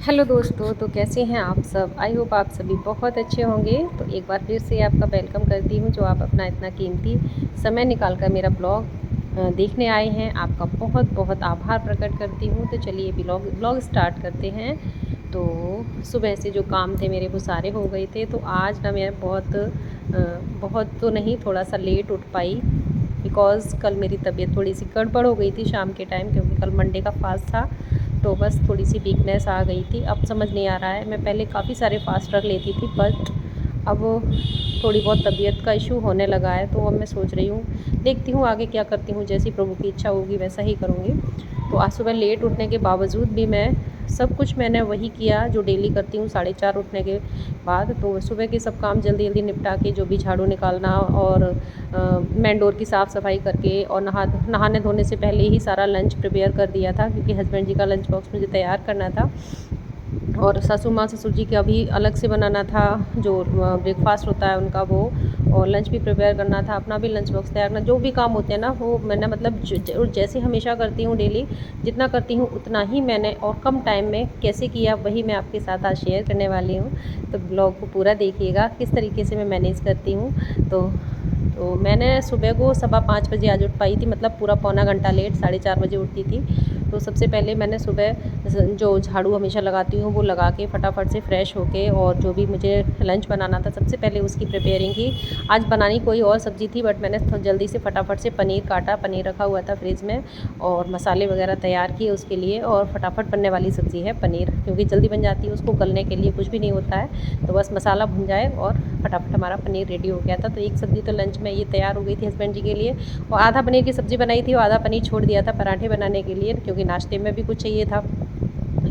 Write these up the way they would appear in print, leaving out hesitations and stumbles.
Hello दोस्तों, तो कैसे हैं आप सब। आई होप आप सभी बहुत अच्छे होंगे। तो एक बार फिर से आपका वेलकम करती हूँ, जो आप अपना इतना कीमती समय निकाल कर मेरा ब्लॉग देखने आए हैं। आपका बहुत बहुत आभार प्रकट करती हूँ। तो चलिए ब्लॉग स्टार्ट करते हैं। तो सुबह से जो काम थे मेरे वो सारे हो गए थे। तो आज ना मैं बहुत तो नहीं, थोड़ा सा लेट उठ पाई, बिकॉज़ कल मेरी तबीयत थोड़ी सी गड़बड़ हो गई थी शाम के टाइम, क्योंकि कल मंडे का फास्ट था। तो बस थोड़ी सी वीकनेस आ गई थी। अब समझ नहीं आ रहा है, मैं पहले काफ़ी सारे फास्ट रख लेती थी, बट अब थोड़ी बहुत तबीयत का इशू होने लगा है। तो अब मैं सोच रही हूँ, देखती हूँ आगे क्या करती हूँ, जैसी प्रभु की इच्छा होगी वैसा ही करूँगी। तो आज सुबह लेट उठने के बावजूद भी सब कुछ मैंने वही किया जो डेली करती हूँ 4:30 उठने के बाद। तो सुबह के सब काम जल्दी जल्दी निपटा के, जो भी झाड़ू निकालना और मेन डोर की साफ़ सफाई करके, और नहाने धोने से पहले ही सारा लंच प्रिपेयर कर दिया था, क्योंकि हस्बैंड जी का लंच बॉक्स मुझे तैयार करना था। और सासू माँ ससुर जी का भी अलग से बनाना था, जो ब्रेकफास्ट होता है उनका वो, और लंच भी प्रिपेयर करना था, अपना भी लंच बॉक्स तैयार करना। जो भी काम होते हैं ना, वो मैंने मतलब जैसे हमेशा करती हूँ डेली, जितना करती हूँ उतना ही मैंने और कम टाइम में कैसे किया, वही मैं आपके साथ आज शेयर करने वाली हूँ। तो ब्लॉग को पूरा देखिएगा किस तरीके से मैं मैनेज करती हूँ। तो मैंने सुबह को 5:15 बजे आज उठ पाई थी, मतलब पूरा पौना घंटा लेट, 4:30 बजे उठती थी। तो सबसे पहले मैंने सुबह जो झाड़ू हमेशा लगाती हूँ वो लगा के फटाफट से फ़्रेश होके, और जो भी मुझे लंच बनाना था सबसे पहले उसकी प्रिपेयरिंग की। आज बनानी कोई और सब्ज़ी थी, बट मैंने जल्दी से फटाफट से पनीर काटा, पनीर रखा हुआ था फ्रिज में, और मसाले वगैरह तैयार किए उसके लिए। और फटाफट बनने वाली सब्ज़ी है पनीर, क्योंकि जल्दी बन जाती है, उसको गलने के लिए कुछ भी नहीं होता है। तो बस मसाला भुन जाए और फटाफट हमारा पनीर रेडी हो गया था। तो एक सब्ज़ी तो लंच में ये तैयार हो गई थी हस्बैंड जी के लिए, और आधा पनीर की सब्ज़ी बनाई थी और आधा पनीर छोड़ दिया था पराठे बनाने के लिए, क्योंकि नाश्ते में भी कुछ चाहिए था।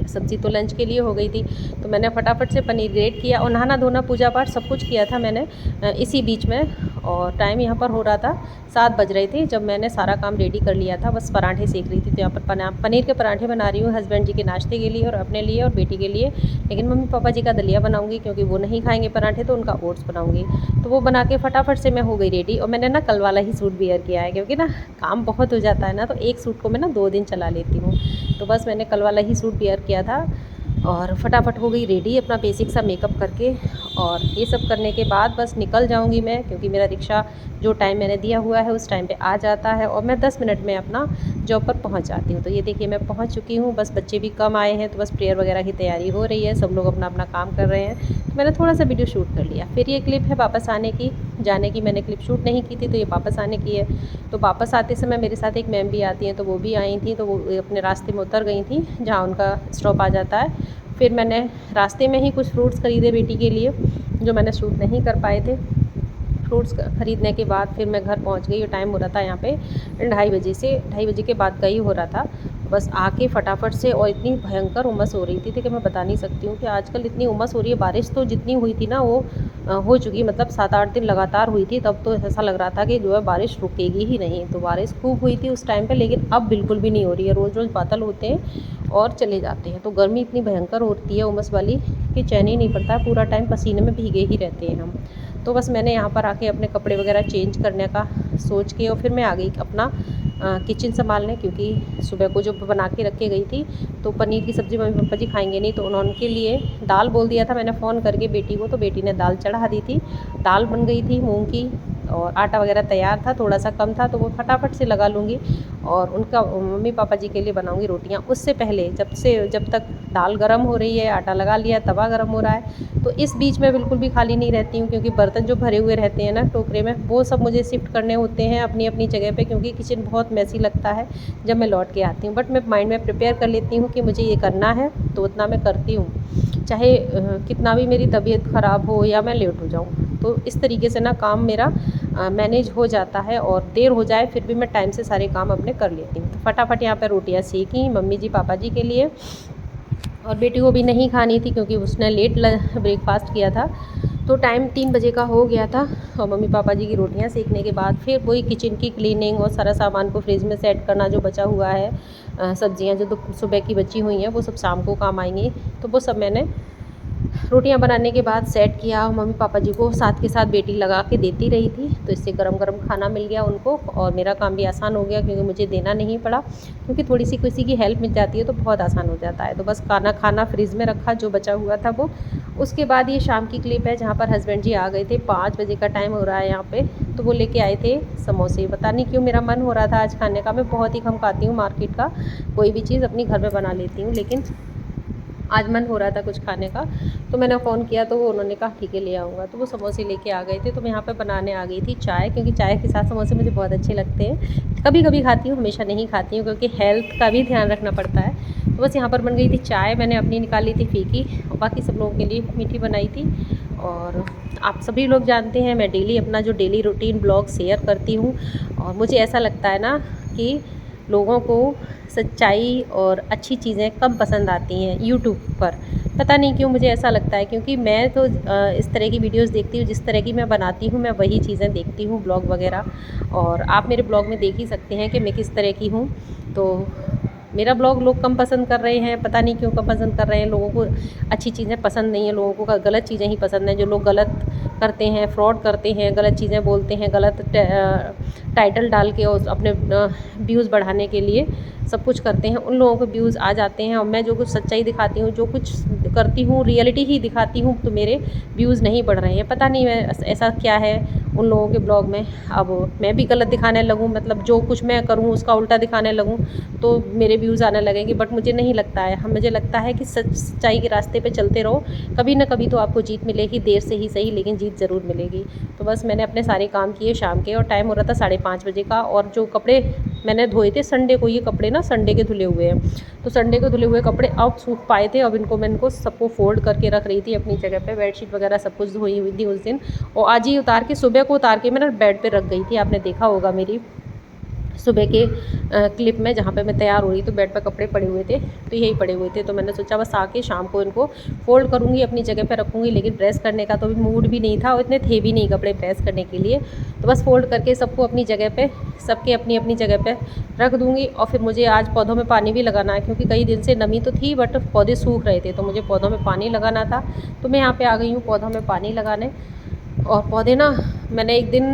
सब्ज़ी तो लंच के लिए हो गई थी। तो मैंने फटाफट से पनीर ग्रेट किया, और नहाना धोना पूजा पाठ सब कुछ किया था मैंने इसी बीच में। और टाइम यहाँ पर हो रहा था 7 बज रहे थे जब मैंने सारा काम रेडी कर लिया था। बस पराठे सेक रही थी। तो यहाँ पर पनीर के पराठे बना रही हूँ हस्बैंड जी के नाश्ते के लिए, और अपने लिए और बेटी के लिए। लेकिन मम्मी पापा जी का दलिया बनाऊँगी, क्योंकि वो नहीं खाएंगे पराठे, तो उनका ओट्स बनाऊँगी। तो वो बना के फटाफट से मैं हो गई रेडी। और मैंने ना कल वाला ही सूट वियर किया है, क्योंकि ना काम बहुत हो जाता है ना, तो एक सूट को मैं ना 2 दिन चला लेती हूँ। तो बस मैंने कल वाला ही सूट वियर किया था, और फटाफट हो गई रेडी अपना बेसिक सा मेकअप करके। और ये सब करने के बाद बस निकल जाऊंगी मैं, क्योंकि मेरा रिक्शा जो टाइम मैंने दिया हुआ है उस टाइम पे आ जाता है, और मैं 10 मिनट में अपना जॉब पर पहुंच जाती हूँ। तो ये देखिए मैं पहुंच चुकी हूँ। बस बच्चे भी कम आए हैं, तो बस प्रेयर वगैरह की तैयारी हो रही है, सब लोग अपना अपना काम कर रहे हैं। तो मैंने थोड़ा सा वीडियो शूट कर लिया। फिर ये क्लिप है वापस आने की, जाने की मैंने क्लिप शूट नहीं की थी, तो ये वापस आने की है। तो वापस आते समय मेरे साथ एक मैम भी आती हैं, तो वो भी आई थी। तो वो अपने रास्ते में उतर गई थी जहाँ उनका स्टॉप आ जाता है। फिर मैंने रास्ते में ही कुछ फ्रूट्स ख़रीदे बेटी के लिए, जो मैंने शूट नहीं कर पाए थे। फ्रूट्स ख़रीदने के बाद फिर मैं घर पहुंच गई, और टाइम हो रहा था यहाँ पे 2:30 बजे से, 2:30 बजे के बाद का ही हो रहा था। बस आके फटाफट से, और इतनी भयंकर उमस हो रही थी कि मैं बता नहीं सकती हूँ कि आजकल इतनी उमस हो रही है। बारिश तो जितनी हुई थी ना वो हो चुकी, मतलब 7-8 दिन लगातार हुई थी, तब तो ऐसा लग रहा था कि जो है बारिश रुकेगी ही नहीं। तो बारिश खूब हुई थी उस टाइम पे, लेकिन अब बिल्कुल भी नहीं हो रही है। रोज़ रोज़ बादल होते हैं और चले जाते हैं। तो गर्मी इतनी भयंकर होती है उमस वाली कि चैन ही नहीं पड़ता, पूरा टाइम पसीने में भीगे ही रहते हैं हम। तो बस मैंने यहाँ पर आके अपने कपड़े वगैरह चेंज करने का सोच के, और फिर मैं आ गई अपना किचन संभालने, क्योंकि सुबह को जो बना के रख के गई थी, तो पनीर की सब्ज़ी मम्मी पापा जी खाएंगे नहीं, तो उनके लिए दाल बोल दिया था मैंने फ़ोन करके बेटी को। तो बेटी ने दाल चढ़ा दी थी। दाल बन गई थी मूंग की, और आटा वगैरह तैयार था, थोड़ा सा कम था तो वो फटाफट से लगा लूँगी और उनका मम्मी पापा जी के लिए बनाऊँगी रोटियाँ। उससे पहले जब तक दाल गर्म हो रही है, आटा लगा लिया, तवा गर्म हो रहा है, तो इस बीच में बिल्कुल भी खाली नहीं रहती हूँ, क्योंकि बर्तन जो भरे हुए रहते हैं ना टोकरे में, वो सब मुझे शिफ्ट करने होते हैं अपनी अपनी जगह पे, क्योंकि किचन बहुत मैसी लगता है जब मैं लौट के आती हूँ। बट मैं माइंड में प्रिपेयर कर लेती हूँ कि मुझे ये करना है, तो उतना मैं करती हूँ, चाहे कितना भी मेरी तबीयत ख़राब हो या मैं लेट हो जाऊँ। तो इस तरीके से ना काम मेरा मैनेज हो जाता है, और देर हो जाए फिर भी मैं टाइम से सारे काम अपने कर लेती हूँ। तो फटाफट यहाँ पर रोटियाँ सेकीं मम्मी जी पापा जी के लिए, और बेटी को भी नहीं खानी थी क्योंकि उसने लेट ब्रेकफास्ट किया था, तो टाइम 3 बजे का हो गया था। और मम्मी पापा जी की रोटियां सेकने के बाद फिर वही किचन की क्लीनिंग और सारा सामान को फ्रिज में सेट करना, जो बचा हुआ है सब्जियां जो सुबह की बची हुई हैं वो सब शाम को काम आएंगी, तो वो सब मैंने रोटियां बनाने के बाद सेट किया। मम्मी पापा जी को साथ के साथ बेटी लगा के देती रही थी, तो इससे गरम गरम खाना मिल गया उनको, और मेरा काम भी आसान हो गया क्योंकि मुझे देना नहीं पड़ा, क्योंकि थोड़ी सी किसी की हेल्प मिल जाती है तो बहुत आसान हो जाता है। तो बस खाना फ्रिज में रखा जो बचा हुआ था वो। उसके बाद ये शाम की क्लिप है जहाँ पर हस्बैंड जी आ गए थे, 5 बजे का टाइम हो रहा है यहाँ पे, तो वो लेके आए थे समोसे। पता नहीं क्यों मेरा मन हो रहा था आज खाने का। मैं बहुत ही कम खाती हूँ मार्केट का, कोई भी चीज़ अपनी घर में बना लेती हूँ, लेकिन आज मन हो रहा था कुछ खाने का, तो मैंने फ़ोन किया तो वो उन्होंने कहा ठीक है ले आऊँगा, तो वो समोसे लेके आ गए थे। तो मैं यहाँ पे बनाने आ गई थी चाय, क्योंकि चाय के साथ समोसे मुझे बहुत अच्छे लगते हैं। कभी कभी खाती हूँ, हमेशा नहीं खाती हूँ, क्योंकि हेल्थ का भी ध्यान रखना पड़ता है। तो बस यहाँ पर बन गई थी चाय, मैंने अपनी निकाली थी फीकी, और बाकी सब लोगों के लिए मीठी बनाई थी। और आप सभी लोग जानते हैं मैं डेली अपना जो डेली रूटीन ब्लॉग शेयर करती हूँ, और मुझे ऐसा लगता है ना कि लोगों को सच्चाई और अच्छी चीज़ें कम पसंद आती हैं यूट्यूब पर। पता नहीं क्यों मुझे ऐसा लगता है, क्योंकि मैं तो इस तरह की वीडियोस देखती हूँ, जिस तरह की मैं बनाती हूँ मैं वही चीज़ें देखती हूँ ब्लॉग वगैरह, और आप मेरे ब्लॉग में देख ही सकते हैं कि मैं किस तरह की हूँ। तो मेरा ब्लॉग लोग कम पसंद कर रहे हैं, पता नहीं क्यों कम पसंद कर रहे हैं। लोगों को अच्छी चीज़ें पसंद नहीं है, लोगों को गलत चीज़ें ही पसंद हैं। जो लोग गलत करते हैं, फ्रॉड करते हैं, गलत चीज़ें बोलते हैं, गलत टाइटल डाल के और अपने व्यूज़ बढ़ाने के लिए सब कुछ करते हैं, उन लोगों को व्यूज़ आ जाते हैं। और मैं जो कुछ सच्चाई दिखाती हूँ, जो कुछ करती हूँ, रियलिटी ही दिखाती हूँ, तो मेरे व्यूज़ नहीं बढ़ रहे हैं। पता नहीं मैं ऐसा क्या है उन लोगों के ब्लॉग में। अब मैं भी गलत दिखाने लगूँ, मतलब जो कुछ मैं करूँ उसका उल्टा दिखाने लगूँ, तो मेरे व्यूज़ आने लगेंगे। बट मुझे नहीं लगता है, मुझे लगता है कि सच्चाई के रास्ते पे चलते रहो, कभी ना कभी तो आपको जीत मिलेगी, देर से ही सही लेकिन जीत ज़रूर मिलेगी। तो बस मैंने अपने सारे काम किए शाम के, और टाइम हो रहा था 5:30 बजे का। और जो कपड़े मैंने धोए थे संडे को, ये कपड़े ना संडे के धुले हुए हैं, तो संडे को धुले हुए कपड़े अब सूख पाए थे। अब मैं इनको सबको फोल्ड करके रख रही थी अपनी जगह पे। बेडशीट वगैरह सब कुछ धोई हुई थी उस दिन, और आज ही उतार के सुबह को उतार के मैं ना बेड पे रख गई थी। आपने देखा होगा मेरी सुबह के क्लिप में, जहाँ पे मैं तैयार हो रही तो बेड पर कपड़े पड़े हुए थे, तो यही पड़े हुए थे। तो मैंने सोचा बस आके शाम को इनको फ़ोल्ड करूँगी, अपनी जगह पे रखूँगी, लेकिन प्रेस करने का तो भी मूड भी नहीं था और इतने थे भी नहीं कपड़े प्रेस करने के लिए। तो बस फ़ोल्ड करके सबको अपनी जगह पे, सबके अपनी अपनी जगह पे रख दूँगी। और फिर मुझे आज पौधों में पानी भी लगाना है, क्योंकि कई दिन से नमी तो थी बट पौधे सूख रहे थे, तो मुझे पौधों में पानी लगाना था। तो मैं यहाँ पर आ गई हूँ पौधों में पानी लगाने। और पौधे ना मैंने एक दिन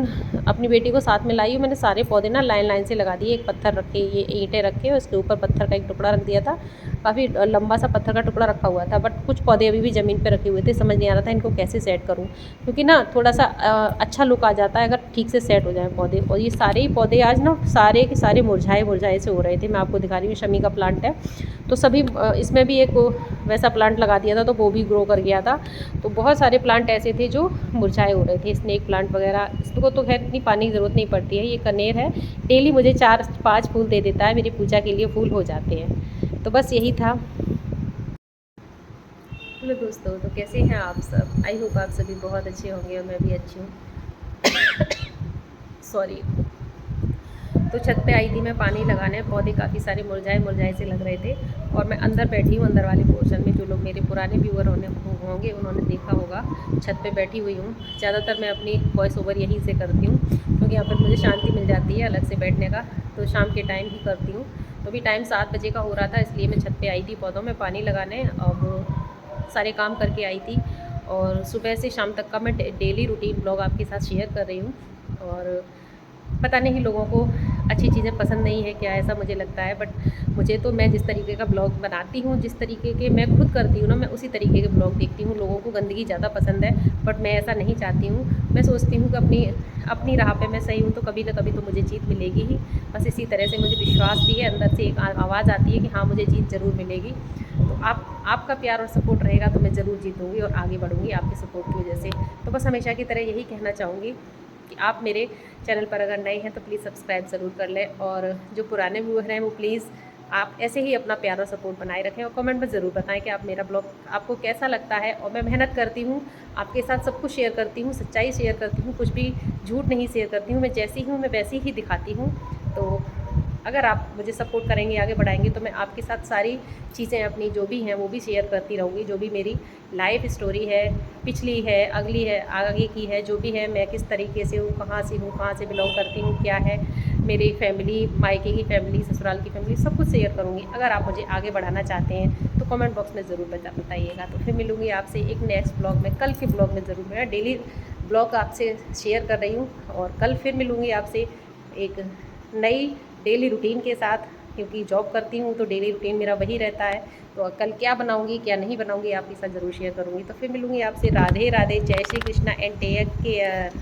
अपनी बेटी को साथ में लाई हूँ, मैंने सारे पौधे ना लाइन लाइन से लगा दिए। एक पत्थर रखे, ये ईंटें रखे, उसके ऊपर पत्थर का एक टुकड़ा रख दिया था, काफ़ी लंबा सा पत्थर का टुकड़ा रखा हुआ था। बट कुछ पौधे अभी भी ज़मीन पे रखे हुए थे, समझ नहीं आ रहा था इनको कैसे सेट करूँ, क्योंकि ना थोड़ा सा अच्छा लुक आ जाता है अगर ठीक से सेट हो जाए पौधे। और ये सारे ही पौधे आज ना सारे के सारे मुरझाए मुरझाए से हो रहे थे। मैं आपको दिखा रही हूँ, शमी का प्लांट है, तो सभी इसमें भी एक वैसा प्लांट लगा दिया था तो वो भी ग्रो कर गया था। तो बहुत सारे प्लांट ऐसे थे जो मुरझाए हो रहे थे, स्नेक प्लांट वगैरह। इसको तो खैर इतनी पानी की ज़रूरत नहीं पड़ती है, ये कनेर है, डेली मुझे 4-5 फूल दे देता है, मेरी पूजा के लिए फूल हो जाते हैं। तो बस यही था। हेलो दोस्तों, तो कैसे हैं आप सब? आई होप आप सभी बहुत अच्छे होंगे और मैं भी अच्छी हूँ। सॉरी। तो छत पे आई थी मैं पानी लगाने, पौधे काफ़ी सारे मुरझाए मुरझाए से लग रहे थे, और मैं अंदर बैठी हूँ, अंदर वाले पोर्शन में। जो लोग मेरे पुराने व्यूअर होंगे उन्होंने देखा होगा, छत पे बैठी हुई हूँ। ज़्यादातर मैं अपनी वॉइस ओवर यहीं से करती हूँ, क्योंकि यहाँ पर मुझे शांति मिल जाती है अलग से बैठने का, तो शाम के टाइम ही करती हूँ। तो अभी टाइम 7 बजे का हो रहा था, इसलिए मैं छत पर आई थी पौधों में पानी लगाने, और सारे काम करके आई थी। और सुबह से शाम तक का मैं डेली रूटीन ब्लॉग आपके साथ शेयर कर रही हूँ। और पता नहीं लोगों को अच्छी चीज़ें पसंद नहीं है क्या, ऐसा मुझे लगता है। बट मुझे तो, मैं जिस तरीके का ब्लॉग बनाती हूँ, जिस तरीके के मैं खुद करती हूँ ना, मैं उसी तरीके के ब्लॉग देखती हूँ। लोगों को गंदगी ज़्यादा पसंद है, बट मैं ऐसा नहीं चाहती हूँ। मैं सोचती हूँ कि अपनी अपनी राह पे मैं सही हूँ, तो कभी ना कभी तो मुझे जीत मिलेगी ही। बस इसी तरह से मुझे विश्वास भी है, अंदर से एक आवाज़ आती है कि हाँ, मुझे जीत ज़रूर मिलेगी। तो आपका प्यार और सपोर्ट रहेगा तो मैं ज़रूर जीतूँगी और आगे बढ़ूँगी आपके सपोर्ट की वजह से। तो बस हमेशा की तरह यही कहना चाहूँगी कि आप मेरे चैनल पर अगर नए हैं तो प्लीज़ सब्सक्राइब ज़रूर कर लें, और जो पुराने व्यूअर हैं वो प्लीज़ आप ऐसे ही अपना प्यार और सपोर्ट बनाए रखें, और कमेंट में ज़रूर बताएं कि आप मेरा ब्लॉग आपको कैसा लगता है। और मैं मेहनत करती हूँ, आपके साथ सब कुछ शेयर करती हूँ, सच्चाई शेयर करती हूँ, कुछ भी झूठ नहीं शेयर करती हूँ। मैं जैसी हूँ मैं वैसी ही दिखाती हूँ। तो अगर आप मुझे सपोर्ट करेंगे, आगे बढ़ाएंगे, तो मैं आपके साथ सारी चीज़ें अपनी जो भी हैं वो भी शेयर करती रहूँगी। जो भी मेरी लाइफ स्टोरी है, पिछली है, अगली है, आगे की है, जो भी है, मैं किस तरीके से हूँ, कहाँ से बिलोंग करती हूँ, क्या है मेरी फैमिली, मायके की फैमिली, ससुराल की फैमिली, सब कुछ शेयर करूँगी। अगर आप मुझे आगे बढ़ाना चाहते हैं तो कमेंट बॉक्स में ज़रूर बताइएगा। तो फिर मिलूँगी आपसे एक नेक्स्ट ब्लॉग में, कल के ब्लॉग में ज़रूर। मैं डेली ब्लॉग आपसे शेयर कर रही हूँ, और कल फिर मिलूँगी आपसे एक नई डेली रूटीन के साथ, क्योंकि जॉब करती हूँ तो डेली रूटीन मेरा वही रहता है। तो कल क्या बनाऊँगी, क्या नहीं बनाऊँगी, आपके साथ ज़रूर शेयर करूँगी। तो फिर मिलूँगी आपसे। राधे राधे, जय Shri Krishna and take care.